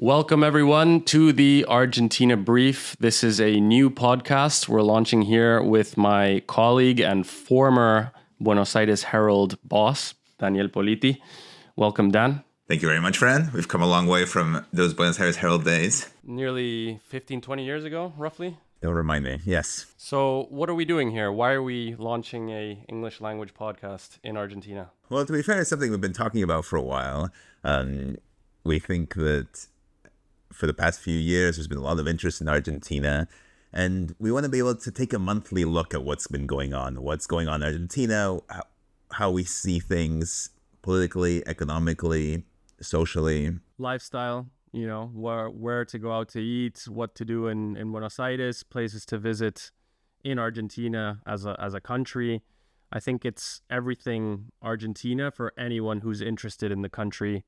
Welcome, everyone, to the Argentina Brief. This is a new podcast we're launching here with my colleague and former Buenos Aires Herald boss, Daniel Politi. Welcome, Dan. Thank you very much, friend. We've come a long way from those Buenos Aires Herald days. Nearly 15, 20 years ago, roughly. Don't remind me. Yes. So what are we doing here? Why are we launching a English language podcast in Argentina? Well, to be fair, it's something we've been talking about for a while. We think that for the past few years, there's been a lot of interest in Argentina. And we want to be able to take a monthly look at what's been going on in Argentina, how we see things politically, economically, socially. Lifestyle, where to go out to eat, what to do in Buenos Aires, places to visit in Argentina as a country. I think it's everything Argentina for anyone who's interested in the country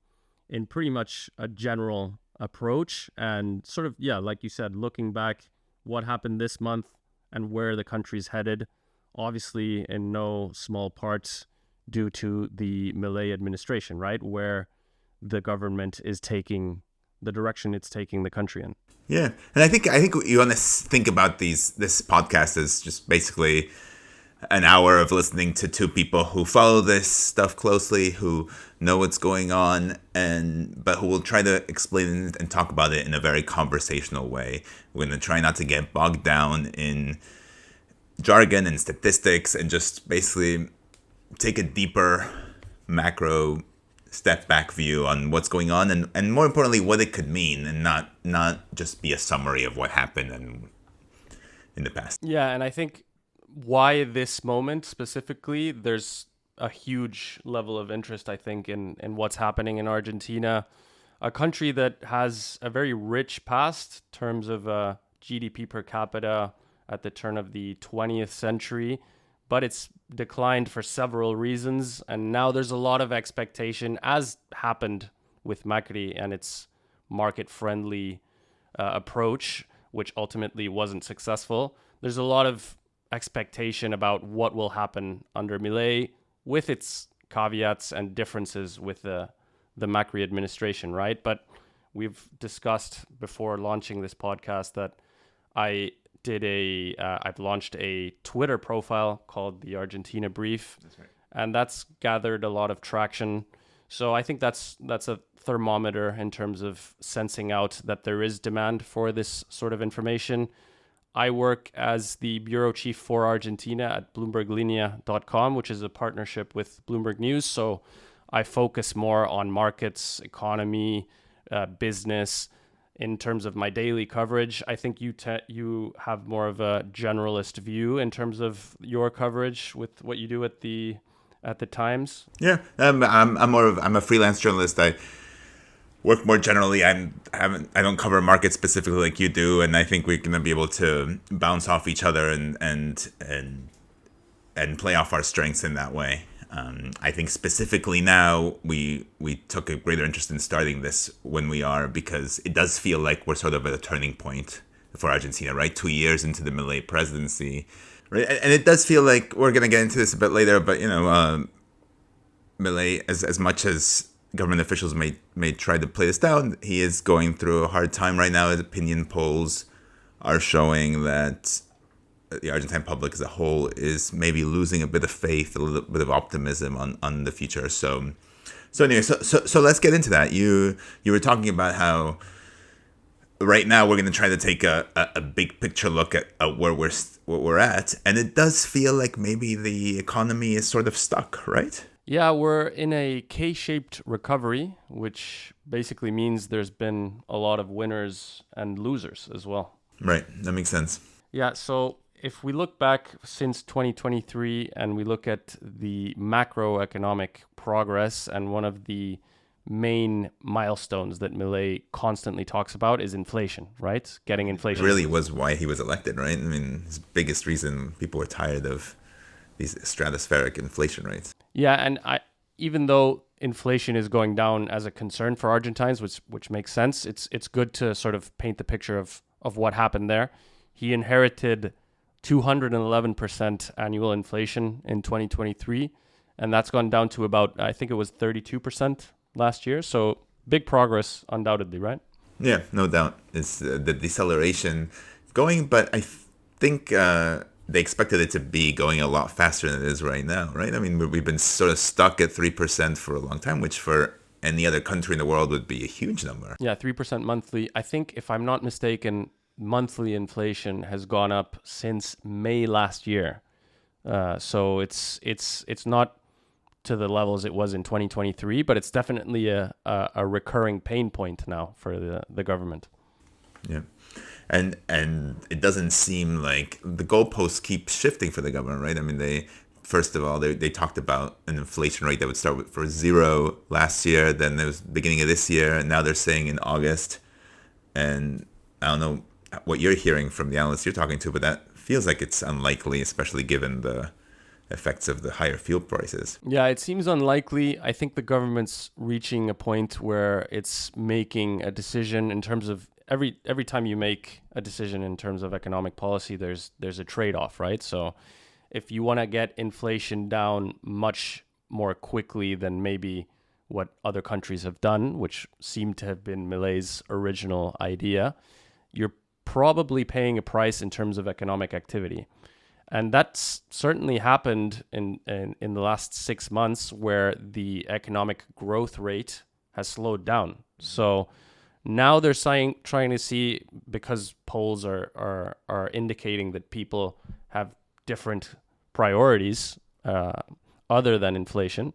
in pretty much a general approach and sort of, like you said, looking back what happened this month and where the country's headed, obviously in no small part due to the Milei administration, right? Where the government is taking the direction it's taking the country in. Yeah. And I think you want to think about this podcast as just basically an hour of listening to two people who follow this stuff closely, who know what's going on, but who will try to explain it and talk about it in a very conversational way. We're going to try not to get bogged down in jargon and statistics and just basically take a deeper macro step back view on what's going on and more importantly, what it could mean and not just be a summary of what happened in the past. Yeah, and I think why this moment specifically, there's a huge level of interest, I think, in what's happening in Argentina, a country that has a very rich past in terms of GDP per capita at the turn of the 20th century, but it's declined for several reasons. And now there's a lot of expectation, as happened with Macri and its market-friendly approach, which ultimately wasn't successful. There's a lot of expectation about what will happen under Milei, with its caveats and differences with the Macri administration, right? But we've discussed before launching this podcast that I've launched a Twitter profile called the Argentina Brief. That's right. And that's gathered a lot of traction. So I think that's a thermometer in terms of sensing out that there is demand for this sort of information. I work as the bureau chief for Argentina at BloombergLinea.com, which is a partnership with Bloomberg News. So I focus more on markets, economy, business. In terms of my daily coverage, I think you have more of a generalist view in terms of your coverage with what you do at the Times. Yeah, I'm a freelance journalist. I work more generally. I don't cover markets specifically like you do, and I think we're going to be able to bounce off each other and play off our strengths in that way. I think specifically now we took a greater interest in starting this when we are, because it does feel like we're sort of at a turning point for Argentina, right? 2 years into the Milei presidency, right? And it does feel like we're going to get into this a bit later, but Milei, as much as government officials may try to play this down, he is going through a hard time right now. His opinion polls are showing that the Argentine public as a whole is maybe losing a bit of faith, a little bit of optimism on the future. So anyway, so let's get into that. You were talking about how right now we're going to try to take a big picture look at where we're at, and it does feel like maybe the economy is sort of stuck, right? Yeah, we're in a K-shaped recovery, which basically means there's been a lot of winners and losers as well. Right, that makes sense. Yeah, so if we look back since 2023 and we look at the macroeconomic progress, and one of the main milestones that Milei constantly talks about is inflation, right? Getting inflation. It really was why he was elected, right? I mean, his biggest reason people were tired of these stratospheric inflation rates. Yeah, and even though inflation is going down as a concern for Argentines, which makes sense, it's good to sort of paint the picture of what happened there. He inherited 211% annual inflation in 2023, and that's gone down to about, I think it was 32% last year. So big progress, undoubtedly, right? Yeah, no doubt. It's the deceleration going, but I think they expected it to be going a lot faster than it is right now, right? I mean, we've been sort of stuck at 3% for a long time, which for any other country in the world would be a huge number. Yeah, 3% monthly. I think, if I'm not mistaken, monthly inflation has gone up since May last year. So it's not to the levels it was in 2023, but it's definitely a recurring pain point now for the government. Yeah. And it doesn't seem like the goalposts keep shifting for the government, right? I mean, first of all, they talked about an inflation rate that would start for 0 last year, then it was beginning of this year, and now they're saying in August. And I don't know what you're hearing from the analysts you're talking to, but that feels like it's unlikely, especially given the effects of the higher fuel prices. Yeah, it seems unlikely. I think the government's reaching a point where it's making a decision in terms of every time you make a decision in terms of economic policy, there's a trade-off, right? So if you want to get inflation down much more quickly than maybe what other countries have done, which seemed to have been Milei's original idea, you're probably paying a price in terms of economic activity. And that's certainly happened in the last 6 months, where the economic growth rate has slowed down. So now they're trying to see, because polls are indicating that people have different priorities other than inflation.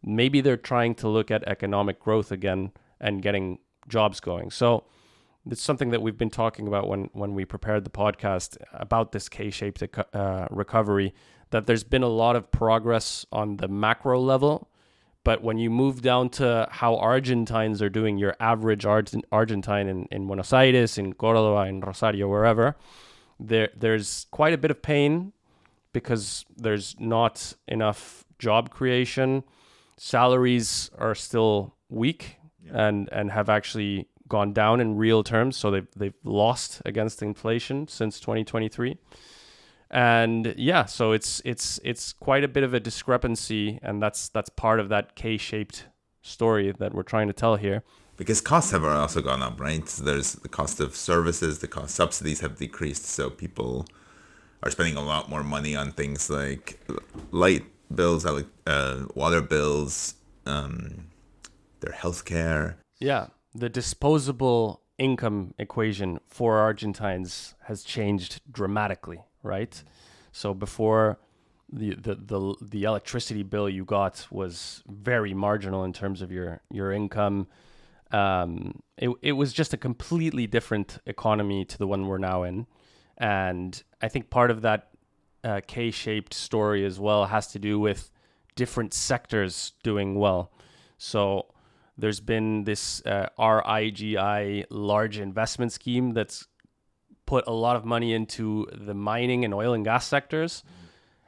Maybe they're trying to look at economic growth again and getting jobs going. So it's something that we've been talking about when we prepared the podcast about this K-shaped recovery, that there's been a lot of progress on the macro level. But when you move down to how Argentines are doing, your average Argentine in Buenos Aires, in Córdoba, in Rosario, wherever, there's quite a bit of pain because there's not enough job creation. Salaries are still weak and have actually gone down in real terms. So they've lost against inflation since 2023. And yeah, so it's quite a bit of a discrepancy, and that's part of that K-shaped story that we're trying to tell here. Because costs have also gone up, right? So there's the cost of services, the cost subsidies have decreased, so people are spending a lot more money on things like light bills, water bills, their healthcare. Yeah, the disposable income equation for Argentines has changed dramatically, right? So before, the electricity bill you got was very marginal in terms of your income. It was just a completely different economy to the one we're now in. And I think part of that K-shaped story as well has to do with different sectors doing well. So there's been this RIGI large investment scheme that's put a lot of money into the mining and oil and gas sectors.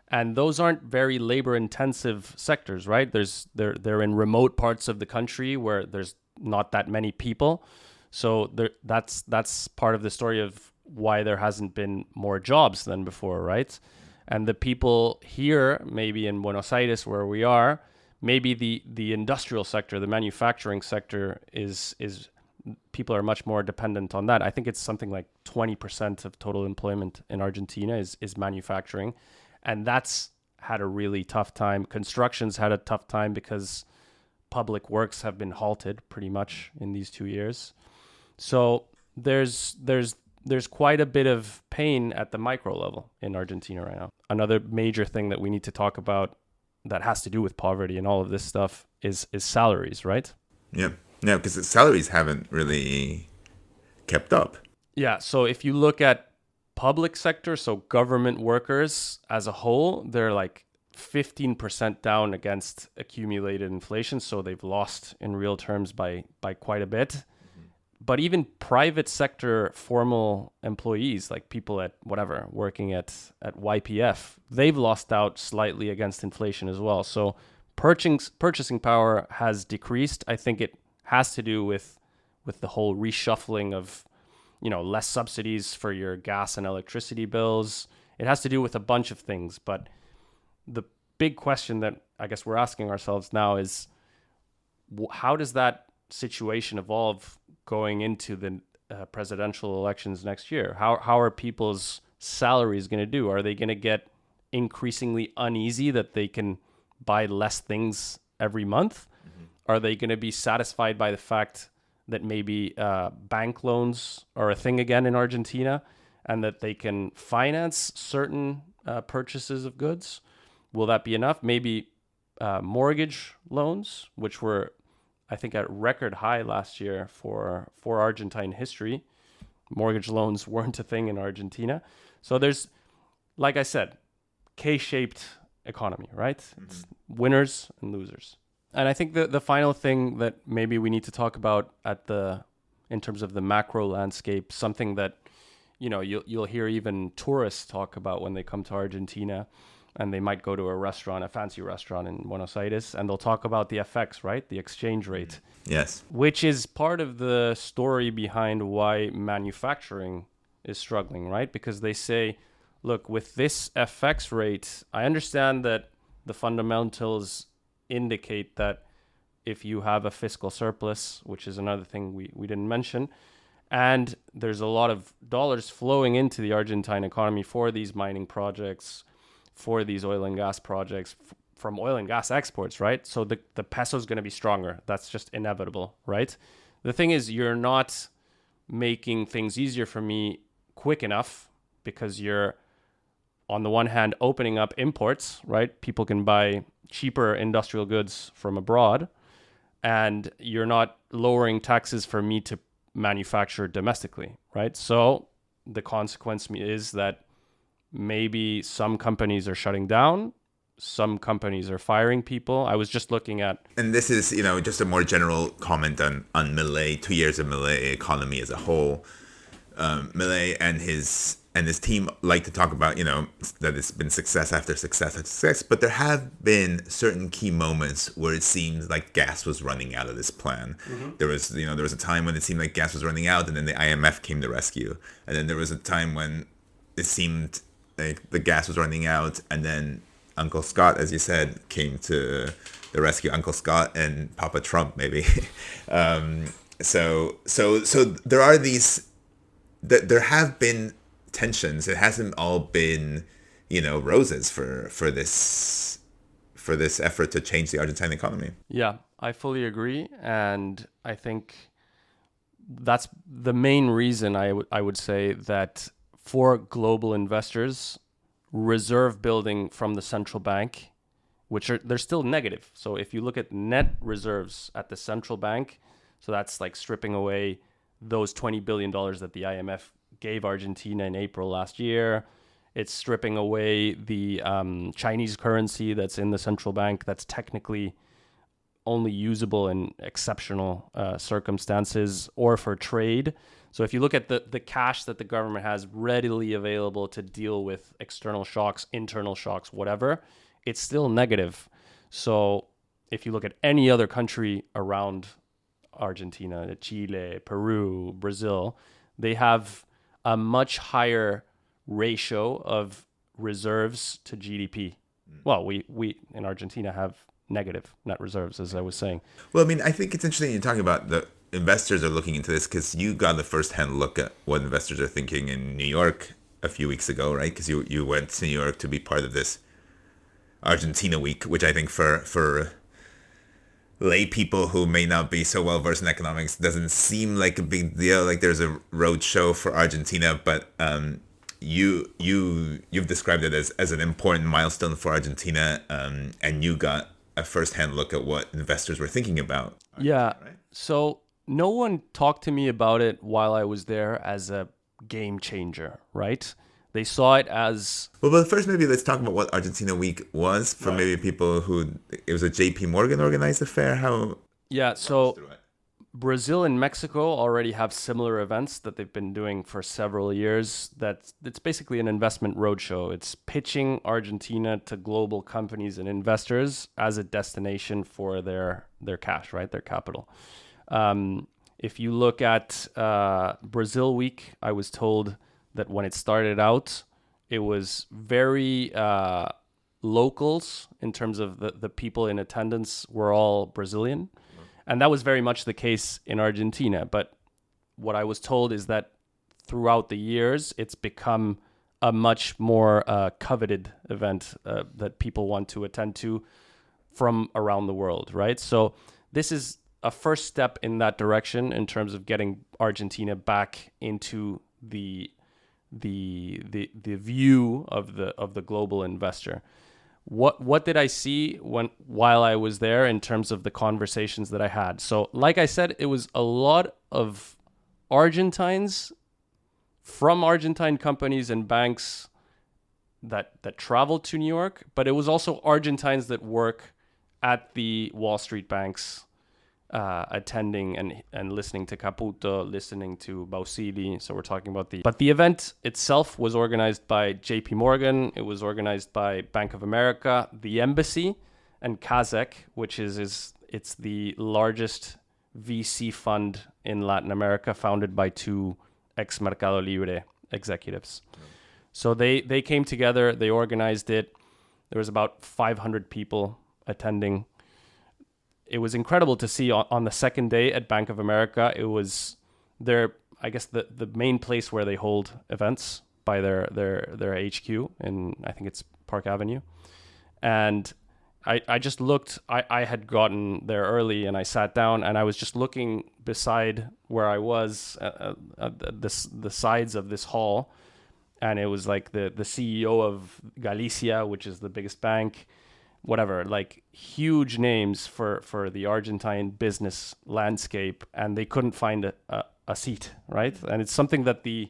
And those aren't very labor intensive sectors, right? They're in remote parts of the country where there's not that many people. So that's part of the story of why there hasn't been more jobs than before, right? And the people here, maybe in Buenos Aires where we are, maybe the industrial sector, the manufacturing sector is people are much more dependent on that. I think it's something like 20% of total employment in Argentina is manufacturing. And that's had a really tough time. Construction's had a tough time because public works have been halted pretty much in these 2 years. So there's quite a bit of pain at the micro level in Argentina right now. Another major thing that we need to talk about that has to do with poverty and all of this stuff is salaries, right? Yeah, because the salaries haven't really kept up. Yeah, so if you look at public sector, so government workers as a whole, they're like 15% down against accumulated inflation. So they've lost in real terms by quite a bit. Mm-hmm. But even private sector formal employees, like people at whatever, working at YPF, they've lost out slightly against inflation as well. So purchasing power has decreased. I think it has to do with the whole reshuffling of, less subsidies for your gas and electricity bills. It has to do with a bunch of things. But the big question that I guess we're asking ourselves now is, how does that situation evolve going into the presidential elections next year? How are people's salaries going to do? Are they going to get increasingly uneasy that they can buy less things every month? Are they going to be satisfied by the fact that maybe bank loans are a thing again in Argentina and that they can finance certain purchases of goods? Will that be enough? Maybe mortgage loans, which were, I think, at record high last year for Argentine history. Mortgage loans weren't a thing in Argentina. So there's, like I said, K-shaped economy, right? It's winners and losers. And I think the final thing that maybe we need to talk about in terms of the macro landscape, something that, you know, you'll hear even tourists talk about when they come to Argentina, and they might go to a fancy restaurant in Buenos Aires, and they'll talk about the FX, right? The exchange rate. Yes. Which is part of the story behind why manufacturing is struggling, right? Because they say, look, with this FX rate, I understand that the fundamentals indicate that if you have a fiscal surplus, which is another thing we didn't mention, and there's a lot of dollars flowing into the Argentine economy for these mining projects, for these oil and gas projects, from oil and gas exports, right? So the peso is going to be stronger. That's just inevitable, right? The thing is, you're not making things easier for me quick enough, because you're, on the one hand, opening up imports, right? People can buy cheaper industrial goods from abroad, and you're not lowering taxes for me to manufacture domestically, right? So the consequence is that maybe some companies are shutting down, some companies are firing people. I was just looking at... And this is, you know, just a more general comment on Milei, 2 years of Milei economy as a whole. Milei and his team like to talk about, you know, that it's been success after success after success, but there have been certain key moments where it seems like gas was running out of this plan. There was a time when it seemed like gas was running out, and then the IMF came to rescue. And then there was a time when it seemed like the gas was running out, and then Uncle Scott, as you said, came to the rescue. Uncle Scott and Papa Trump, maybe. So there are these. There have been tensions. It hasn't all been, you know, roses for this effort to change the Argentine economy. Yeah, I fully agree, and I think that's the main reason I would say that for global investors, reserve building from the central bank, they're still negative. So if you look at net reserves at the central bank, so that's like stripping away those $20 billion that the IMF gave Argentina in April last year. It's stripping away the Chinese currency that's in the central bank that's technically only usable in exceptional circumstances or for trade. So if you look at the cash that the government has readily available to deal with external shocks, internal shocks, whatever, it's still negative. So if you look at any other country around Argentina, Chile, Peru, Brazil, they have a much higher ratio of reserves to GDP. Well, we in Argentina have negative net reserves, as I was saying. Well, I mean, I think it's interesting you're talking about the investors are looking into this, because you got the first-hand look at what investors are thinking in New York a few weeks ago, right? Because you went to New York to be part of this Argentina week, which I think for lay people who may not be so well versed in economics doesn't seem like a big deal. Like there's a road show for Argentina, but you've described it as an important milestone for Argentina, and you got a first-hand look at what investors were thinking about. Yeah. Right? So no one talked to me about it while I was there as a game changer, right? They saw it as... Well, but first maybe let's talk about what Argentina Week was for maybe people who... It was a JP Morgan organized affair? How... Yeah, so Brazil and Mexico already have similar events that they've been doing for several years. It's basically an investment roadshow. It's pitching Argentina to global companies and investors as a destination for their cash, right? Their capital. If you look at Brazil Week, I was told that when it started out, it was very locals in terms of the people in attendance were all Brazilian. And that was very much the case in Argentina. But what I was told is that throughout the years, it's become a much more coveted event that people want to attend to from around the world, right? So this is a first step in that direction in terms of getting Argentina back into the view of the global investor. What did I see while I was there in terms of the conversations that I had? So, like I said, it was a lot of Argentines from Argentine companies and banks that traveled to New York, but it was also Argentines that work at the Wall Street banks, attending and listening to Caputo, listening to Bausili. So we're talking about but the event itself was organized by JP Morgan. It was organized by Bank of America, the Embassy, and Kazek, which it's the largest VC fund in Latin America, founded by two ex-Mercado Libre executives. So they came together, they organized it. There was about 500 people attending. It was incredible to see on the second day at Bank of America. It was I guess the main place where they hold events by their HQ in, I think it's Park Avenue. And I just looked, I had gotten there early and I sat down and I was just looking beside where I was at the sides of this hall. And it was like the CEO of Galicia, which is the biggest bank, whatever, like huge names for the Argentine business landscape, and they couldn't find a seat, right? And it's something that the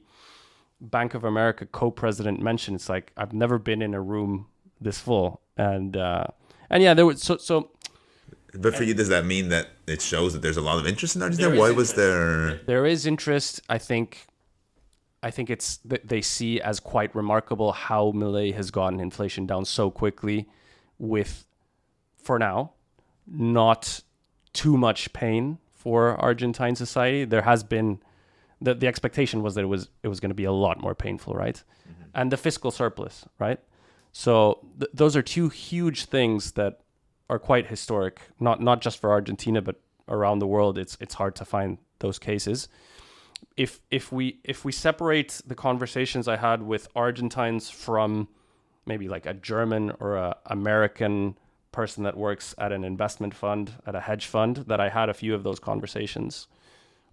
Bank of America co-president mentioned. It's like, I've never been in a room this full. And yeah, there was so. But for you, does that mean that it shows that there's a lot of interest in Argentina? Why was there? There is interest. I think it's they see as quite remarkable how Milei has gotten inflation down so quickly with, for now, not too much pain for Argentine society. There has been the expectation was that it was going to be a lot more painful, right? Mm-hmm. And the fiscal surplus, right? So those are two huge things that are quite historic, not just for Argentina but around the world. It's hard to find those cases. If we separate the conversations I had with Argentines from maybe like a German or a American person that works at an investment fund, at a hedge fund, that I had a few of those conversations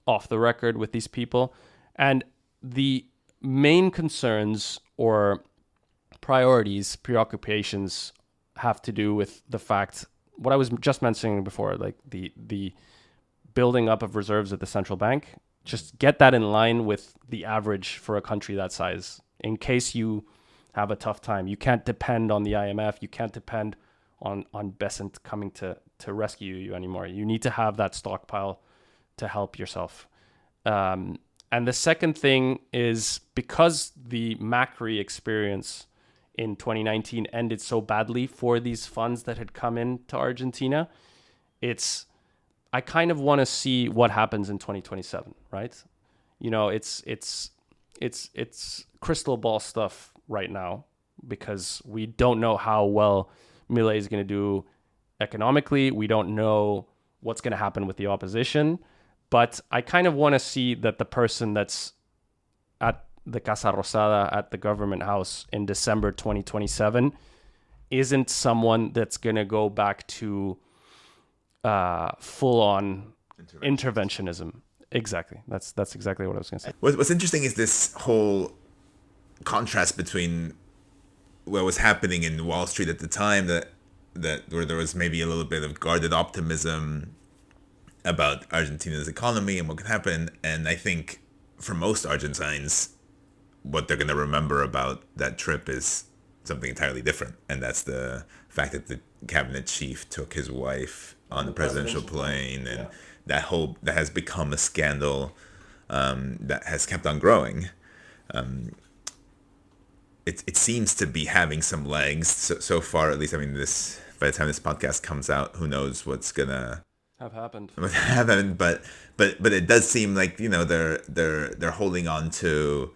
off the record with these people. And the main concerns or priorities, preoccupations have to do with the fact, what I was just mentioning before, like the building up of reserves at the central bank. Just get that in line with the average for a country that size. In case you have a tough time, you can't depend on the IMF. You can't depend on Besant coming to rescue you anymore. You need to have that stockpile to help yourself. And the second thing is, because the Macri experience in 2019 ended so badly for these funds that had come into Argentina, I kind of want to see what happens in 2027, right? You know, it's crystal ball stuff right now, because we don't know how well Milei is going to do economically. We don't know what's going to happen with the opposition. But I kind of want to see that the person that's at the Casa Rosada, at the government house in December 2027, isn't someone that's going to go back to full-on interventionism. Exactly. That's exactly what I was going to say. What's interesting is this whole contrast between what was happening in Wall Street at the time, that where there was maybe a little bit of guarded optimism about Argentina's economy and what could happen. And I think for most Argentines, what they're going to remember about that trip is something entirely different. And that's the fact that the cabinet chief took his wife on the presidential plane, and that has become a scandal that has kept on growing. It seems to be having some legs so far, at least. I mean, by the time this podcast comes out, who knows what's gonna have happened. But it does seem like, you know, they're holding on to,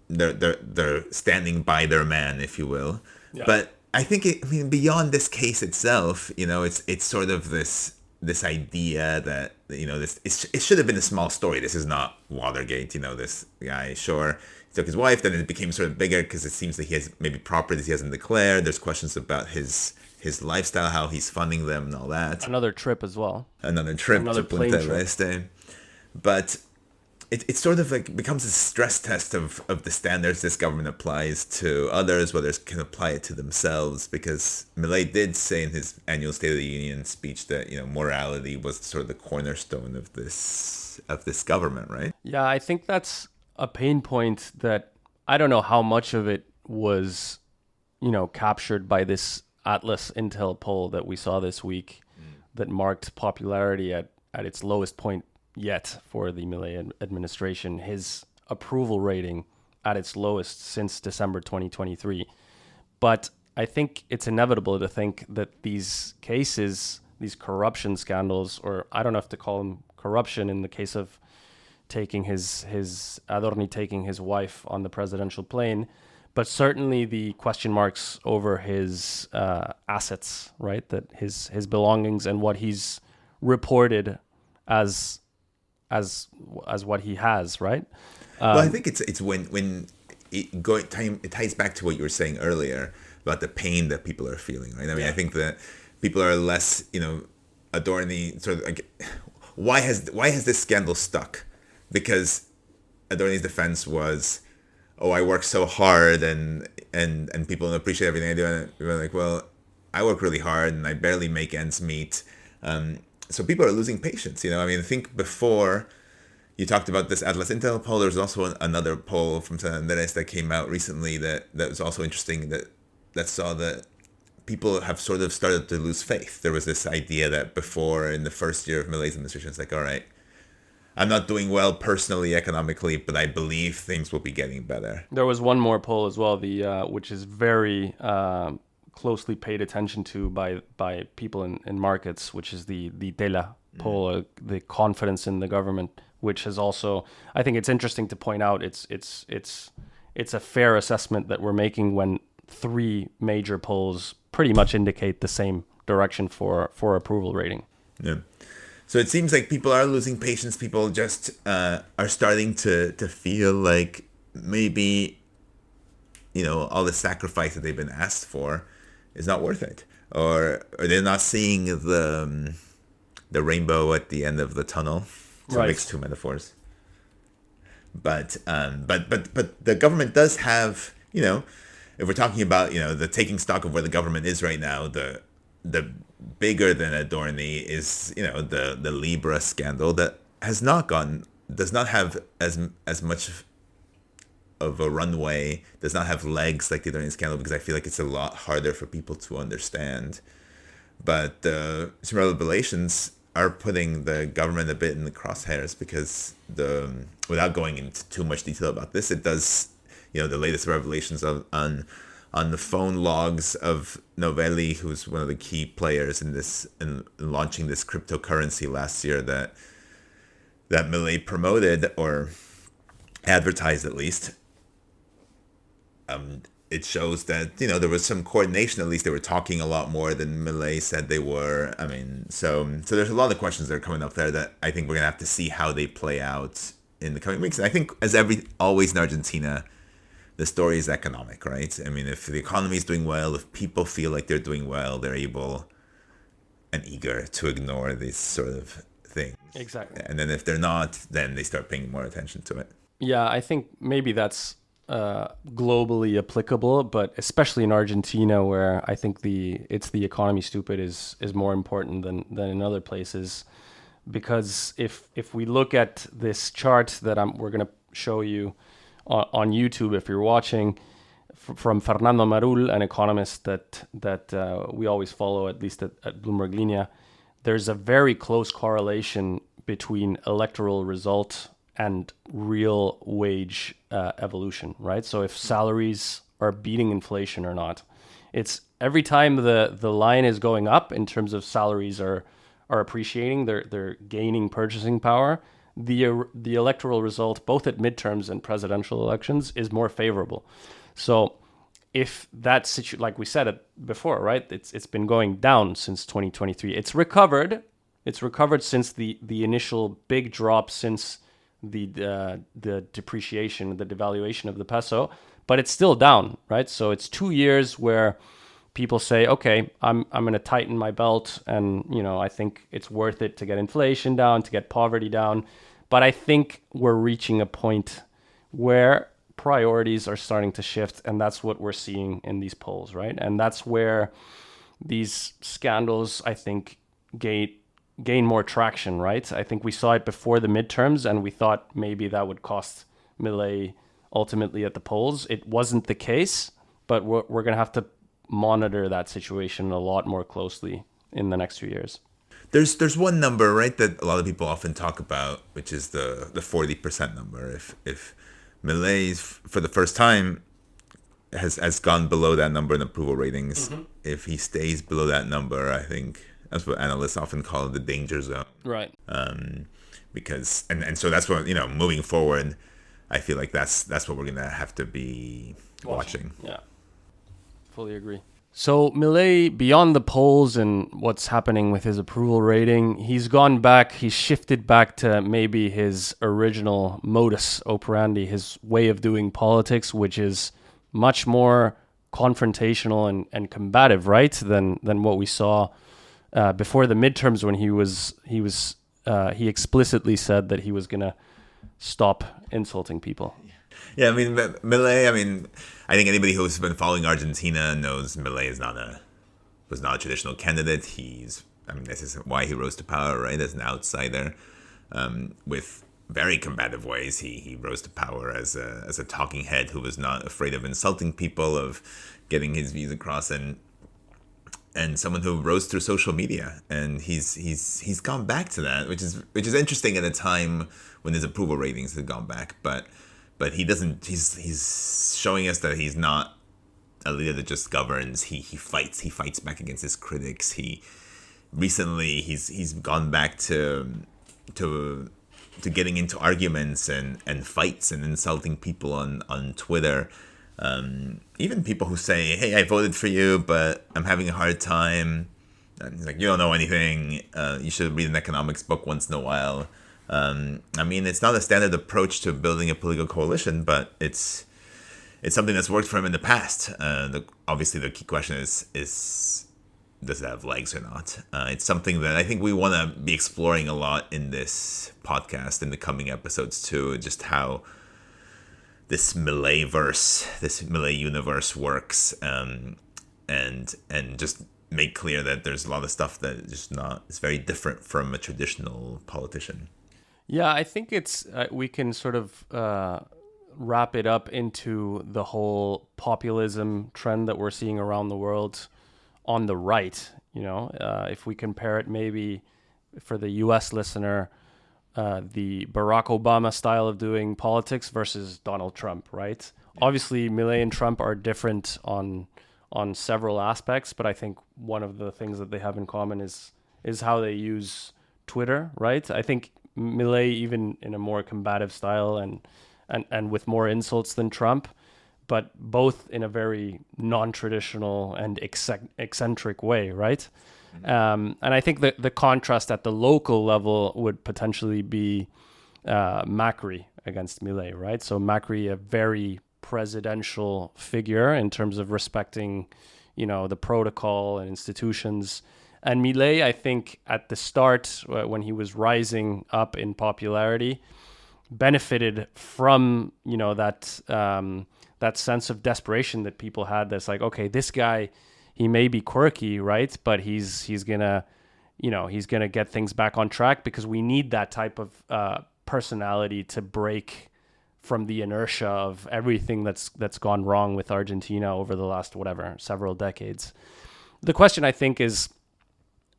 they're standing by their man, if you will. Yeah. But I think beyond this case itself, you know, it's sort of this this idea that it should have been a small story. This is not Watergate. This guy, sure, he took his wife, then it became sort of bigger because it seems that he has maybe properties he hasn't declared. There's questions about his lifestyle, how he's funding them, and all that. Another trip as well. Another trip Another to plane Punta trip. del Este. But it sort of like becomes a stress test of the standards this government applies to others, whether it can apply it to themselves. Because Milei did say in his annual State of the Union speech that morality was sort of the cornerstone of this government, right? Yeah, I think that's a pain point that I don't know how much of it was, captured by this Atlas Intel poll that we saw this week that marked popularity at its lowest point yet for the Milei administration, his approval rating at its lowest since December 2023. But I think it's inevitable to think that these cases, these corruption scandals, or I don't know if to call them corruption in the case of taking his Adorni taking his wife on the presidential plane, but certainly the question marks over his assets, right? That his belongings and what he's reported as what he has, right? Well, I think it's when it ties back to what you were saying earlier about the pain that people are feeling, right? I mean, I think that people are less, Adorni sort of like, why has this scandal stuck? Because Adorni's defense was, oh, I work so hard and people don't appreciate everything I do. And we're like, well, I work really hard and I barely make ends meet. So people are losing patience. I mean, I think before you talked about this Atlas Intel poll, there was also another poll from San Andres that came out recently that was also interesting that saw that people have sort of started to lose faith. There was this idea that before, in the first year of Milei's administration, it's like, all right, I'm not doing well personally, economically, but I believe things will be getting better. There was one more poll as well, which is very closely paid attention to by people in markets, which is the Tela poll, the confidence in the government, which has also, I think it's interesting to point out, it's a fair assessment that we're making when three major polls pretty much indicate the same direction for approval rating. Yeah. So it seems like people are losing patience. People just are starting to feel like maybe, all the sacrifice that they've been asked for is not worth it, or they're not seeing the rainbow at the end of the tunnel. To mix two metaphors. But the government does have, if we're talking about, the taking stock of where the government is right now, the bigger than Adorni is, the Libra scandal that does not have as much of a runway, does not have legs like the Adorni scandal, because I feel like it's a lot harder for people to understand. But some revelations are putting the government a bit in the crosshairs, because without going into too much detail about this, it does, the latest revelations on the phone logs of Novelli, who's one of the key players in launching this cryptocurrency last year that Milei promoted, or advertised at least. It shows that, there was some coordination. At least they were talking a lot more than Milei said they were. I mean, so there's a lot of questions that are coming up there that I think we're going to have to see how they play out in the coming weeks. And I think, as always in Argentina, the story is economic, right? I mean, if the economy is doing well, if people feel like they're doing well, they're able and eager to ignore these sort of things. Exactly. And then if they're not, then they start paying more attention to it. Yeah, I think maybe that's globally applicable, but especially in Argentina, where I think the economy stupid is more important than in other places. Because if we look at this chart that we're going to show you on YouTube, if you're watching, from Fernando Marul, an economist that we always follow, at least at Bloomberg Linea, there's a very close correlation between electoral result and real wage evolution, right? So if salaries are beating inflation or not, it's every time the line is going up in terms of salaries are appreciating, they're gaining purchasing power, the electoral result, both at midterms and presidential elections, is more favorable. So if like we said it before, right? It's been going down since 2023. It's recovered. It's recovered since the initial big drop since the depreciation, the devaluation of the peso, but it's still down, right? So it's 2 years where people say, okay, I'm going to tighten my belt, and I think it's worth it to get inflation down, to get poverty down. But I think we're reaching a point where priorities are starting to shift, and that's what we're seeing in these polls, right? And that's where these scandals, I think, gain more traction, right? I think we saw it before the midterms, and we thought maybe that would cost Milei ultimately at the polls. It wasn't the case, but we're going to have to monitor that situation a lot more closely in the next few years. There's one number, right, that a lot of people often talk about, which is the 40% number. If Milei for the first time has gone below that number in approval ratings, if he stays below that number, I think that's what analysts often call the danger zone. Right. Because and so that's what moving forward, I feel like that's what we're gonna have to be watching. Yeah. Fully agree. So Milei, beyond the polls and what's happening with his approval rating, he's shifted back to maybe his original modus operandi, his way of doing politics, which is much more confrontational and combative, right, than what we saw before the midterms, when he explicitly said that he was going to stop insulting people. Yeah, I mean, Milei, I think anybody who's been following Argentina knows Milei was not a traditional candidate. This is why he rose to power, right, as an outsider, with very combative ways. He rose to power as a talking head who was not afraid of insulting people, of getting his views across, and someone who rose through social media. And he's gone back to that, which is interesting at a time when his approval ratings had gone back, but he doesn't. He's showing us that he's not a leader that just governs. He fights. He fights back against his critics. Recently he's gone back to getting into arguments and fights and insulting people on Twitter. Even people who say, "Hey, I voted for you, but I'm having a hard time." And he's like, "You don't know anything. You should read an economics book once in a while." It's not a standard approach to building a political coalition, but it's something that's worked for him in the past. Obviously, the key question is does it have legs or not? It's something that I think we want to be exploring a lot in this podcast in the coming episodes too, just how this Milei-verse, this Milei universe works, and just make clear that there's a lot of stuff that is it's very different from a traditional politician. Yeah, I think it's we can sort of wrap it up into the whole populism trend that we're seeing around the world on the right. If we compare it maybe for the U.S. listener, the Barack Obama style of doing politics versus Donald Trump, right? Yeah. Obviously, Milei and Trump are different on several aspects, but I think one of the things that they have in common is how they use Twitter, right? I think Milei, even in a more combative style and with more insults than Trump, but both in a very non-traditional and eccentric way, right? Mm-hmm. And I think that the contrast at the local level would potentially be Macri against Milei, right? So Macri, a very presidential figure in terms of respecting, the protocol and institutions. And Milei, I think at the start, when he was rising up in popularity, benefited from, that sense of desperation that people had. That's like, okay, this guy, he may be quirky, right? But he's gonna get things back on track, because we need that type of personality to break from the inertia of everything that's gone wrong with Argentina over the last several decades. The question, I think, is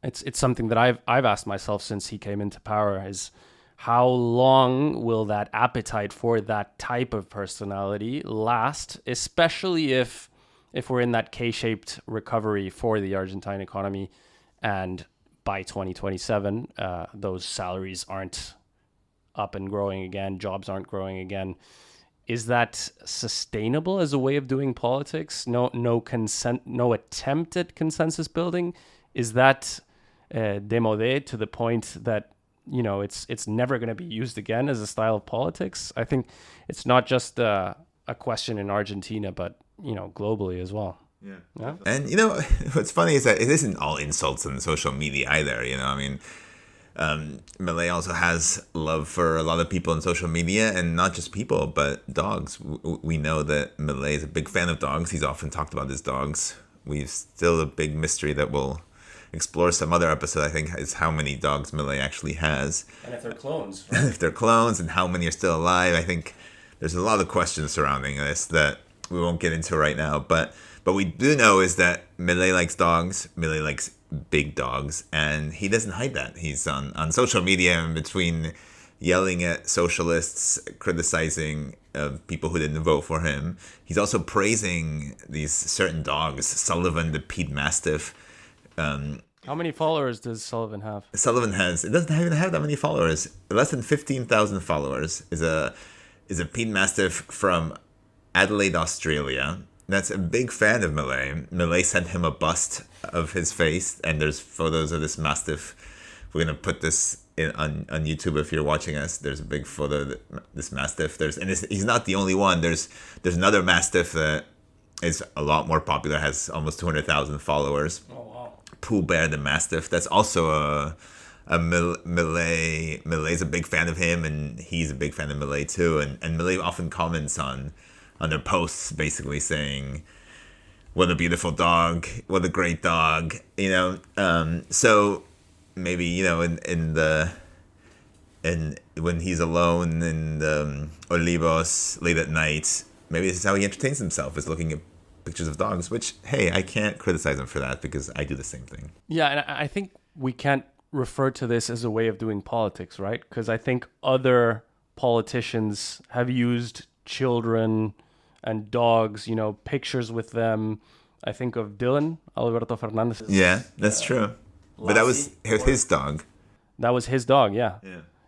it's something that I've asked myself since he came into power, is how long will that appetite for that type of personality last, especially if we're in that K-shaped recovery for the Argentine economy, and by 2027, those salaries aren't up and growing again, jobs aren't growing again. Is that sustainable as a way of doing politics? No attempt at consensus building. Is that démodé to the point that it's never going to be used again as a style of politics. I think it's not just a question in Argentina, but globally as well. Yeah. And what's funny is that it isn't all insults on social media either. I mean, Milei also has love for a lot of people on social media, and not just people, but dogs. We know that Milei is a big fan of dogs. He's often talked about his dogs. We've still a big mystery that we'll explore some other episode, I think, is how many dogs Milei actually has. And if they're clones. Right? If they're clones, and how many are still alive. I think there's a lot of questions surrounding this that we won't get into right now. But we do know is that Milei likes dogs. Milei likes big dogs, and he doesn't hide that. He's on social media, and between yelling at socialists, criticizing people who didn't vote for him, he's also praising these certain dogs. Sullivan, the Pete Mastiff. How many followers does Sullivan have? Sullivan it doesn't even have that many followers. Less than 15,000 followers. Is a Pete Mastiff from Adelaide, Australia. That's a big fan of Milei. Milei sent him a bust of his face, and there's photos of this Mastiff. We're going to put this on YouTube if you're watching us. There's a big photo of this Mastiff. He's not the only one. There's another Mastiff that is a lot more popular, has almost 200,000 followers. Oh, wow. Pooh Bear the Mastiff. That's also a Milei. Milei's a big fan of him, and he's a big fan of Milei too. And Milei often comments on their posts, basically saying, "What a beautiful dog! What a great dog!" So maybe when he's alone in the Olivos late at night, maybe this is how he entertains himself, is looking at pictures of dogs. Which, hey, I can't criticize him for that because I do the same thing. Yeah, and I think we can't refer to this as a way of doing politics, right? Because I think other politicians have used children and dogs, pictures with them. I think of Dylan, Alberto Fernandez. Yeah, that's true. But that was his dog. That was his dog, yeah.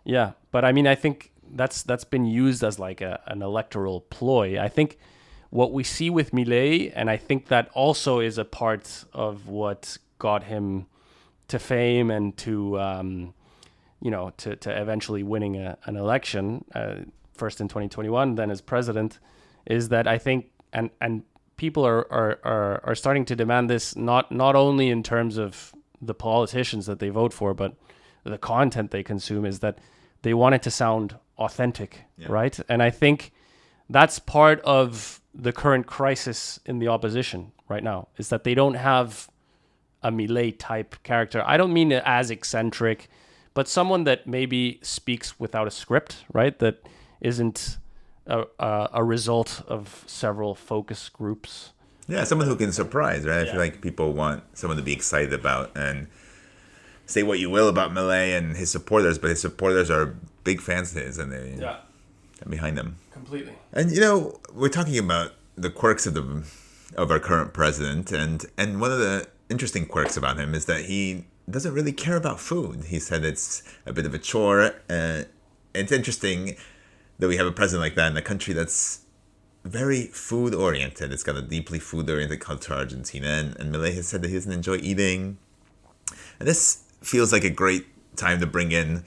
Yeah, but I mean, I think that's been used as like an electoral ploy. I think what we see with Milei, and I think that also is a part of what got him to fame and to eventually winning an election, first in 2021, then as president, is that I think and people are starting to demand this not only in terms of the politicians that they vote for, but the content they consume, is that they want it to sound authentic, right? And I think that's part of the current crisis in the opposition right now, is that they don't have a Milei type character. I don't mean as eccentric, but someone that maybe speaks without a script, right? That isn't a result of several focus groups. Yeah, someone who can surprise, right? I feel like people want someone to be excited about, and say what you will about Milei and his supporters, but his supporters are big fans of his, and they're behind him. Completely. And we're talking about the quirks of our current president, and one of the interesting quirks about him is that he doesn't really care about food. He said it's a bit of a chore. It's interesting that we have a president like that in a country that's very food oriented. It's got a deeply food oriented culture, Argentina, and Milei has said that he doesn't enjoy eating. And this feels like a great time to bring in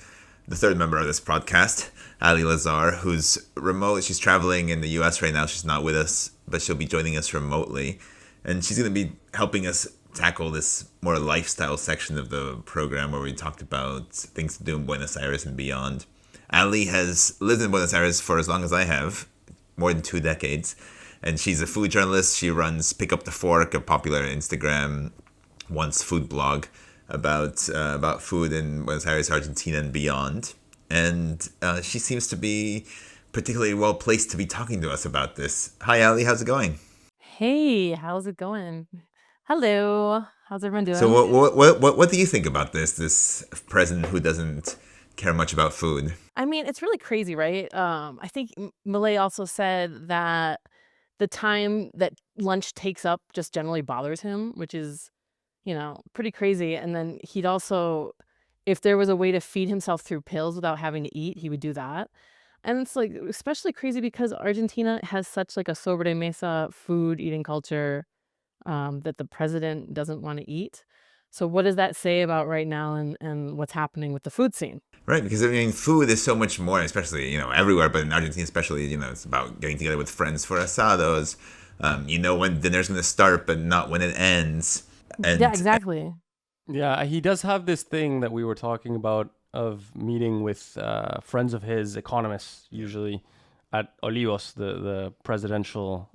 the third member of this podcast, Allie Lazar, who's remote. She's traveling in the U.S. right now. She's not with us, but she'll be joining us remotely. And she's going to be helping us tackle this more lifestyle section of the program where we talked about things to do in Buenos Aires and beyond. Allie has lived in Buenos Aires for as long as I have, more than 2 decades. And she's a food journalist. She runs Pick Up the Fork, a popular Instagram, once food blog about food in Buenos Aires, Argentina, and beyond. And she seems to be particularly well placed to be talking to us about this. Hi, Allie. How's it going? Hey, how's it going? Hello. How's everyone doing? So what do you think about this president who doesn't care much about food? I mean, it's really crazy, right? I think Milei also said that the time that lunch takes up just generally bothers him, which is, pretty crazy. And then he'd also, if there was a way to feed himself through pills without having to eat, he would do that. And it's like especially crazy because Argentina has such like a sobremesa food eating culture that the president doesn't want to eat. So what does that say about right now and what's happening with the food scene? Right, because I mean, food is so much more, especially everywhere, but in Argentina especially, it's about getting together with friends for asados. When dinner's gonna start, but not when it ends. Yeah, And exactly. Yeah, he does have this thing that we were talking about of meeting with friends of his, economists, usually at Olivos, the presidential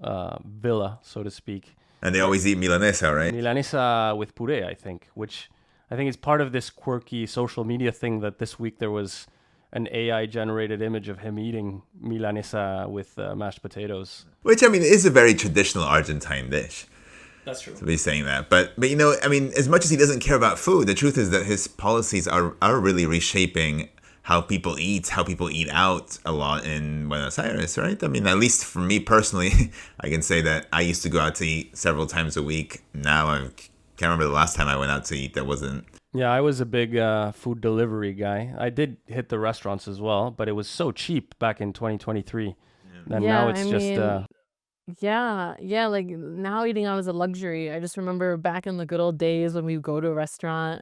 villa, so to speak. and they always eat milanesa, right? Milanesa with puree, I think, which I think is part of this quirky social media thing that this week there was an AI generated image of him eating milanesa with mashed potatoes. Which I mean is a very traditional Argentine dish. That's true. To be saying that. But I mean, as much as he doesn't care about food, the truth is that his policies are really reshaping how people eat out a lot in Buenos Aires, right? I mean, at least for me personally, I can say that I used to go out to eat several times a week. Now I can't remember the last time I went out to eat that wasn't. Yeah, I was a big food delivery guy. I did hit the restaurants as well, but it was so cheap back in 2023. And Yeah, now I it's just mean, yeah, like now eating out is a luxury. I just remember back in the good old days when we would go to a restaurant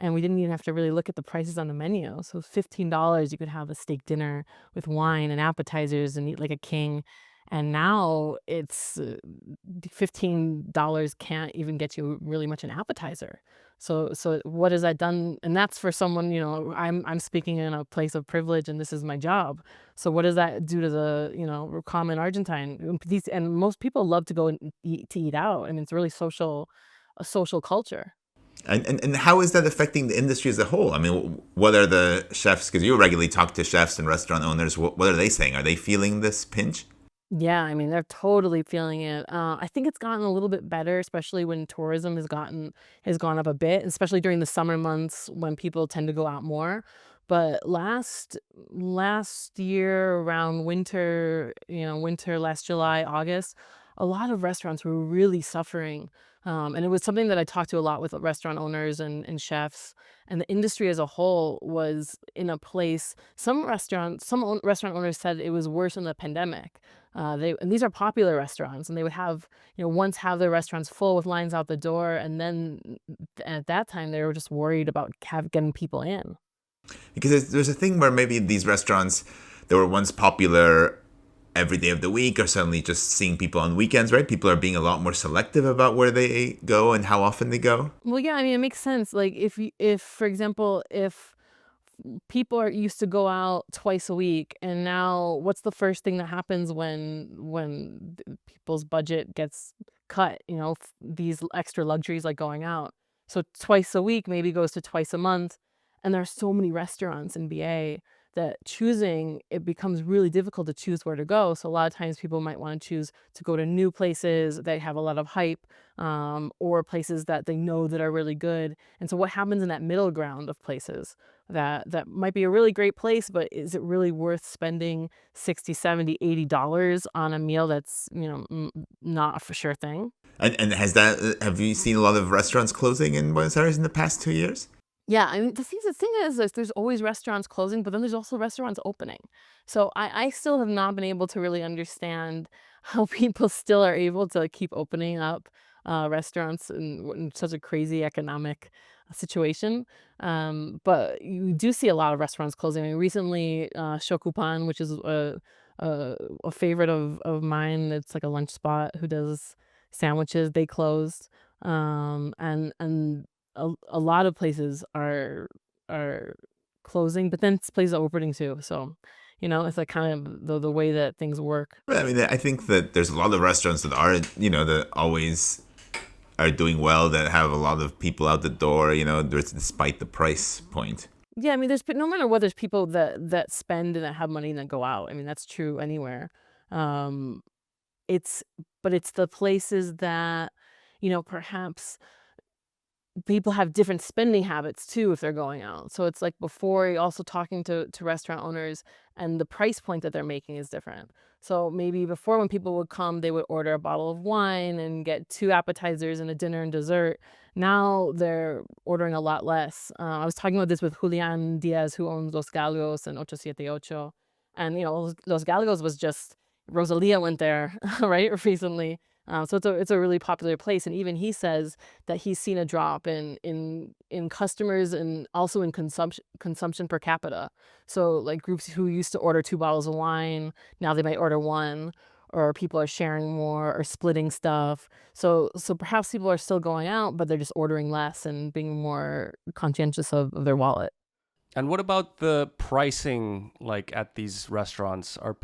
and we didn't even have to really look at the prices on the menu. So $15, you could have a steak dinner with wine and appetizers and eat like a king. And now it's $15 can't even get you really much an appetizer. So what has that done? And that's for someone, I'm speaking in a place of privilege and this is my job. So what does that do to the, common Argentine? And most people love to go and eat out. I mean, it's really a social culture. And how is that affecting the industry as a whole? I mean, what are the chefs? Because you regularly talk to chefs and restaurant owners. What are they saying? Are they feeling this pinch? Yeah, I mean, they're totally feeling it. I think it's gotten a little bit better, especially when tourism has gone up a bit, especially during the summer months when people tend to go out more. But last year around winter, winter last July, August, a lot of restaurants were really suffering. And it was something that I talked to a lot with restaurant owners and chefs, and the industry as a whole was in a place. Restaurant owners said it was worse in the pandemic. And these are popular restaurants, and they would have, once have their restaurants full with lines out the door, and then at that time they were just worried about getting people in. Because there's a thing where maybe these restaurants that were once popular every day of the week are suddenly just seeing people on weekends, right? People are being a lot more selective about where they go and how often they go. Well, yeah, I mean, it makes sense. Like if for example, if people are used to go out twice a week, and now what's the first thing that happens when people's budget gets cut? These extra luxuries like going out. So twice a week maybe goes to twice a month, and there are so many restaurants in BA that it becomes really difficult to choose where to go. So a lot of times people might want to choose to go to new places that have a lot of hype, or places that they know that are really good. And so what happens in that middle ground of places that might be a really great place, but is it really worth spending 60, 70, $80 on a meal that's, not a for sure thing? And have you seen a lot of restaurants closing in Buenos Aires in the past 2 years? Yeah, I mean, the thing is there's always restaurants closing, but then there's also restaurants opening. So I still have not been able to really understand how people still are able to keep opening up restaurants in such a crazy economic situation. But you do see a lot of restaurants closing. I mean, recently, Shokupan, which is a favorite of mine, it's like a lunch spot who does sandwiches, they closed. And a lot of places are closing, but then places are opening too. So, it's like kind of the way that things work. I mean, I think that there's a lot of restaurants that are, that always are doing well, that have a lot of people out the door, despite the price point. Yeah, I mean, no matter what, there's people that spend and that have money and that go out. I mean, that's true anywhere. Um, it's but it's the places that, perhaps people have different spending habits too if they're going out. So it's like before, you're also talking to restaurant owners, and the price point that they're making is different. So maybe before, when people would come, they would order a bottle of wine and get 2 appetizers and a dinner and dessert. Now they're ordering a lot less. I was talking about this with Julian Diaz, who owns Los Galgos and 878. And Los Galgos was just, Rosalia went there right recently. So it's a really popular place. And even he says that he's seen a drop in customers and also in consumption per capita. So like groups who used to order 2 bottles of wine, now they might order one, or people are sharing more or splitting stuff. So perhaps people are still going out, but they're just ordering less and being more conscientious of their wallet. And what about the pricing, like at these restaurants? Are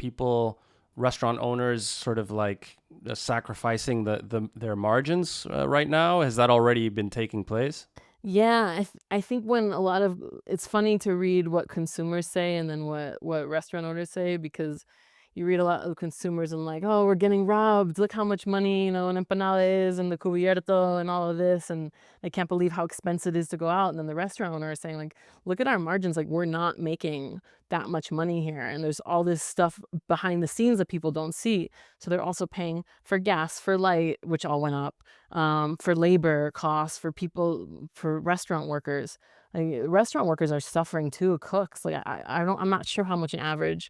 restaurant owners, sort of like sacrificing their margins right now? Has that already been taking place? Yeah, I think when a lot of it's funny to read what consumers say and then what restaurant owners say, because you read a lot of consumers and like, oh, we're getting robbed. Look how much money, an empanada is and the cubierto and all of this, and I can't believe how expensive it is to go out. And then the restaurant owner is saying like, look at our margins, like we're not making that much money here, and there's all this stuff behind the scenes that people don't see. So they're also paying for gas, for light, which all went up, for labor costs, for people, for restaurant workers. Restaurant workers are suffering too. Cooks, like I'm not sure how much the average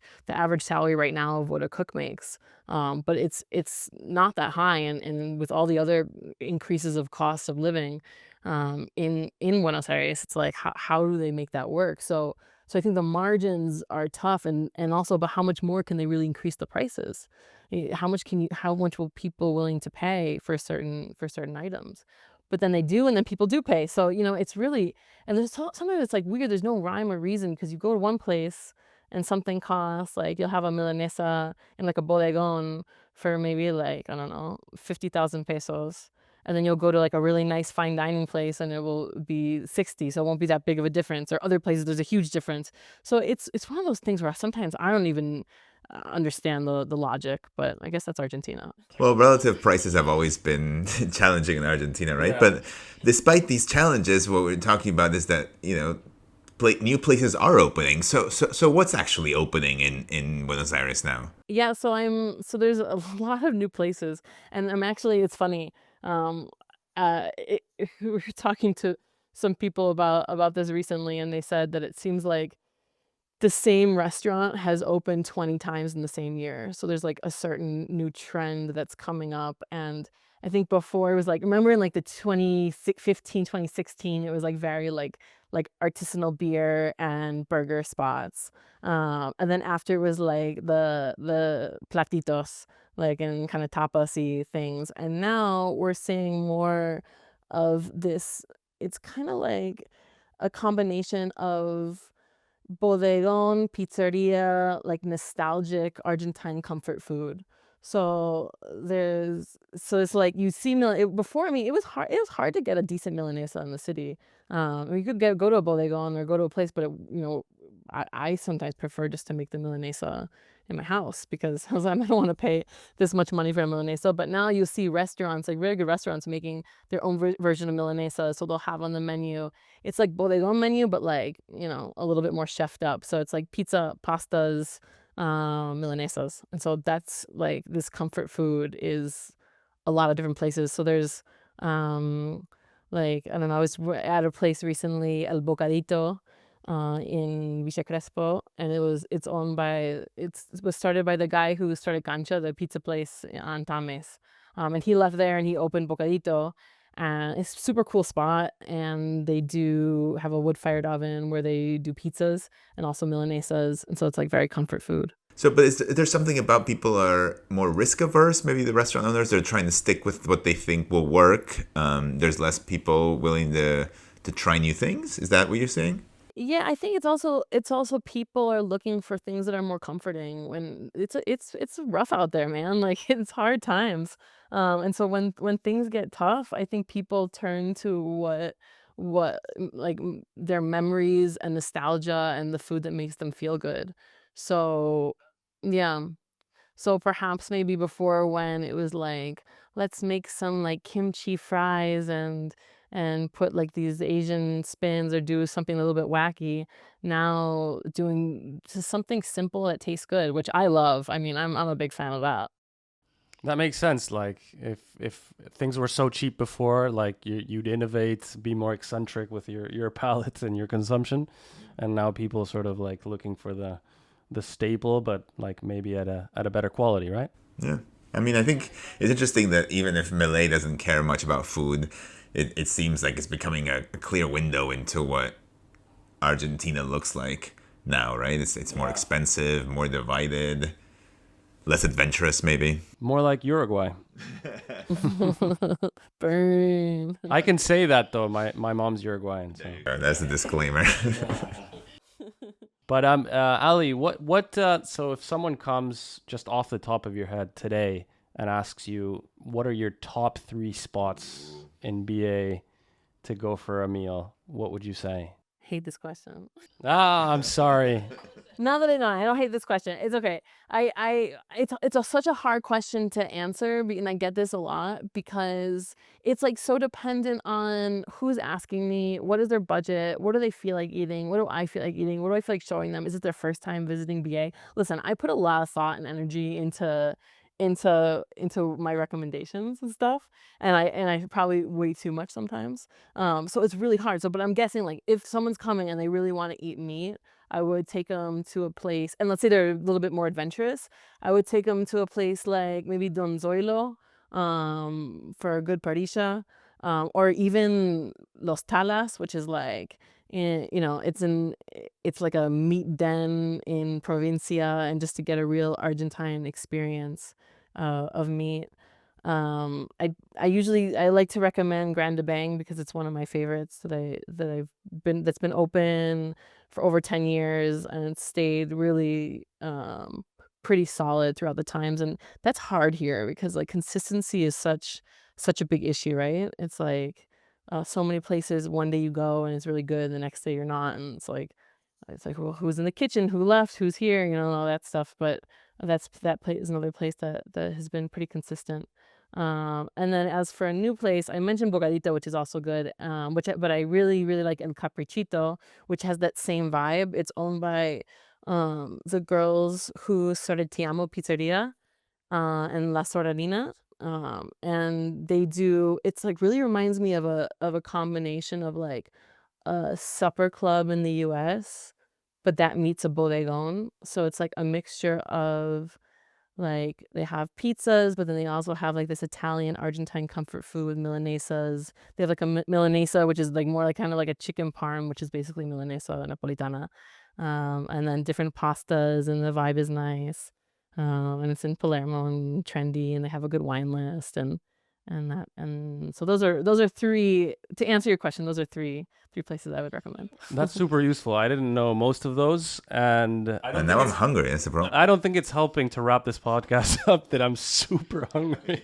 salary right now of what a cook makes, but it's not that high, and with all the other increases of cost of living, in Buenos Aires, it's like how do they make that work? So I think the margins are tough, and also, but how much more can they really increase the prices? How much will people willing to pay for certain items? But then they do, and then people do pay. So, it's really, and sometimes it's like weird. There's no rhyme or reason, because you go to one place and something costs, like you'll have a milanesa in like a bodegon for maybe like, I don't know, 50,000 pesos. And then you'll go to like a really nice fine dining place and it will be 60. So it won't be that big of a difference. Or other places, there's a huge difference. So it's one of those things where sometimes I don't even understand the logic, but I guess that's Argentina. Well, relative prices have always been challenging in Argentina, right? Yeah. But despite these challenges, what we're talking about is that, new places are opening. So what's actually opening in Buenos Aires now? Yeah, so there's a lot of new places, and it's funny. Um, we were talking to some people about this recently, and they said that it seems like the same restaurant has opened 20 times in the same year. So there's like a certain new trend that's coming up. And I think before it was like, remember in like the 2015, 2016, it was like very like artisanal beer and burger spots. And then after it was like the platitos, like in kind of tapasy things. And now we're seeing more of this. It's kind of like a combination of bodegon, pizzeria, like nostalgic Argentine comfort food. So it's like you see before. I mean, it was hard to get a decent Milanesa in the city. You could go to a bodegon or go to a place, but I sometimes prefer just to make the Milanesa in my house, because I don't want to pay this much money for a Milanesa. But now you see restaurants, like very good restaurants, making their own version of Milanesa. So they'll have on the menu, it's like bodegon menu, but like, a little bit more chefed up. So it's like pizza, pastas, Milanesas. And so that's like this comfort food is a lot of different places. So there's, like, I don't know, I was at a place recently, El Bocadito, in Villa Crespo, and it was started by the guy who started Cancha, the pizza place on Tames. And he left there and he opened Bocadito, and it's a super cool spot. And they do have a wood-fired oven where they do pizzas and also Milanesas, and so it's like very comfort food. So, but is there something about people are more risk averse? Maybe the restaurant owners are trying to stick with what they think will work. There's less people willing to try new things. Is that what you're saying? Yeah, I think it's also people are looking for things that are more comforting when it's rough out there, man. Like it's hard times. And so when things get tough, I think people turn to their memories and nostalgia and the food that makes them feel good. So, yeah. So perhaps maybe before, when it was like, let's make some like kimchi fries and put like these Asian spins or do something a little bit wacky. Now doing just something simple that tastes good, which I love. I mean, I'm a big fan of that. That makes sense. Like if things were so cheap before, like you'd innovate, be more eccentric with your palate and your consumption, and now people sort of like looking for the staple, but like maybe at a better quality, right? Yeah. I mean, I think it's interesting that even if Milei doesn't care much about food, it seems like it's becoming a clear window into what Argentina looks like now, right? It's more expensive, more divided, less adventurous, maybe. More like Uruguay. Burn. I can say that though. My mom's Uruguayan. So. That's a disclaimer. But Ali, what? So if someone comes just off the top of your head today and asks you, what are your top 3 spots in BA to go for a meal? What would you say? Hate this question. I'm sorry. Now that I don't hate this question. It's okay. It's such a hard question to answer, and I get this a lot because it's like so dependent on who's asking me, what is their budget, what do they feel like eating, what do I feel like eating, what do I feel like showing them, is it their first time visiting BA? Listen, I put a lot of thought and energy into my recommendations and stuff, and I probably way too much sometimes. So it's really hard. But I'm guessing like if someone's coming and they really want to eat meat, I would take them to a place, and let's say they're a little bit more adventurous, I would take them to a place like maybe Don Zoilo, for a good parisha, or even Los Talas, which is like, it's like a meat den in Provincia, and just to get a real Argentine experience of meat. I like to recommend Grand de Bang because it's one of my favorites that's been open for over 10 years, and it's stayed really pretty solid throughout the times. And that's hard here because like consistency is such a big issue, right? It's like so many places, one day you go and it's really good, the next day you're not, and it's like, well, who's in the kitchen, who left, who's here, all that stuff. But that place is another place that has been pretty consistent. And then as for a new place, I mentioned Bocadito, which is also good, but I really, really like El Caprichito, which has that same vibe. It's owned by the girls who started Ti Amo Pizzeria and La Sorarina. And it's like really reminds me of a combination of like a supper club in the US, but that meets a bodegon. So it's like a mixture of like they have pizzas, but then they also have like this Italian Argentine comfort food with milanesas. They have like a milanesa, which is like more like kind of like a chicken parm, which is basically milanesa napolitana. And then different pastas, and the vibe is nice. And it's in Palermo and trendy, and they have a good wine list, and so those are 3, to answer your question. Those are three places I would recommend. That's super useful. I didn't know most of those, and now I'm hungry. That's the problem. I don't think it's helping to wrap this podcast up that I'm super hungry.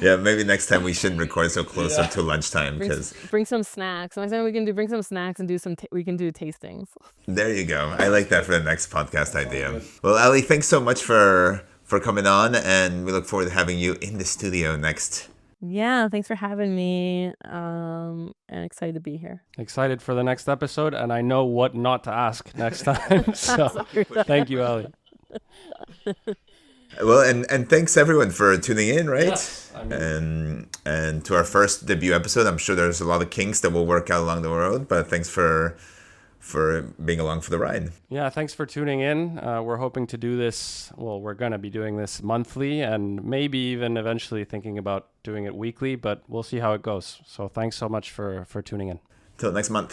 Yeah, maybe next time we shouldn't record so close up to lunchtime, because bring some snacks. Next time we can bring some snacks and do we can do tastings. There you go. I like that for the next podcast idea. Well, Ali, thanks so much for coming on, and we look forward to having you in the studio next. Yeah, thanks for having me. And excited to be here. Excited for the next episode, and I know what not to ask next time. So thank you, Ali. Well, and thanks everyone for tuning in, right? Yes, and to our first debut episode. I'm sure there's a lot of kinks that will work out along the road, but thanks for being along for the ride. Yeah, thanks for tuning in. We're hoping to do this, we're going to be doing this monthly, and maybe even eventually thinking about doing it weekly, but we'll see how it goes. So thanks so much for tuning in. Till next month.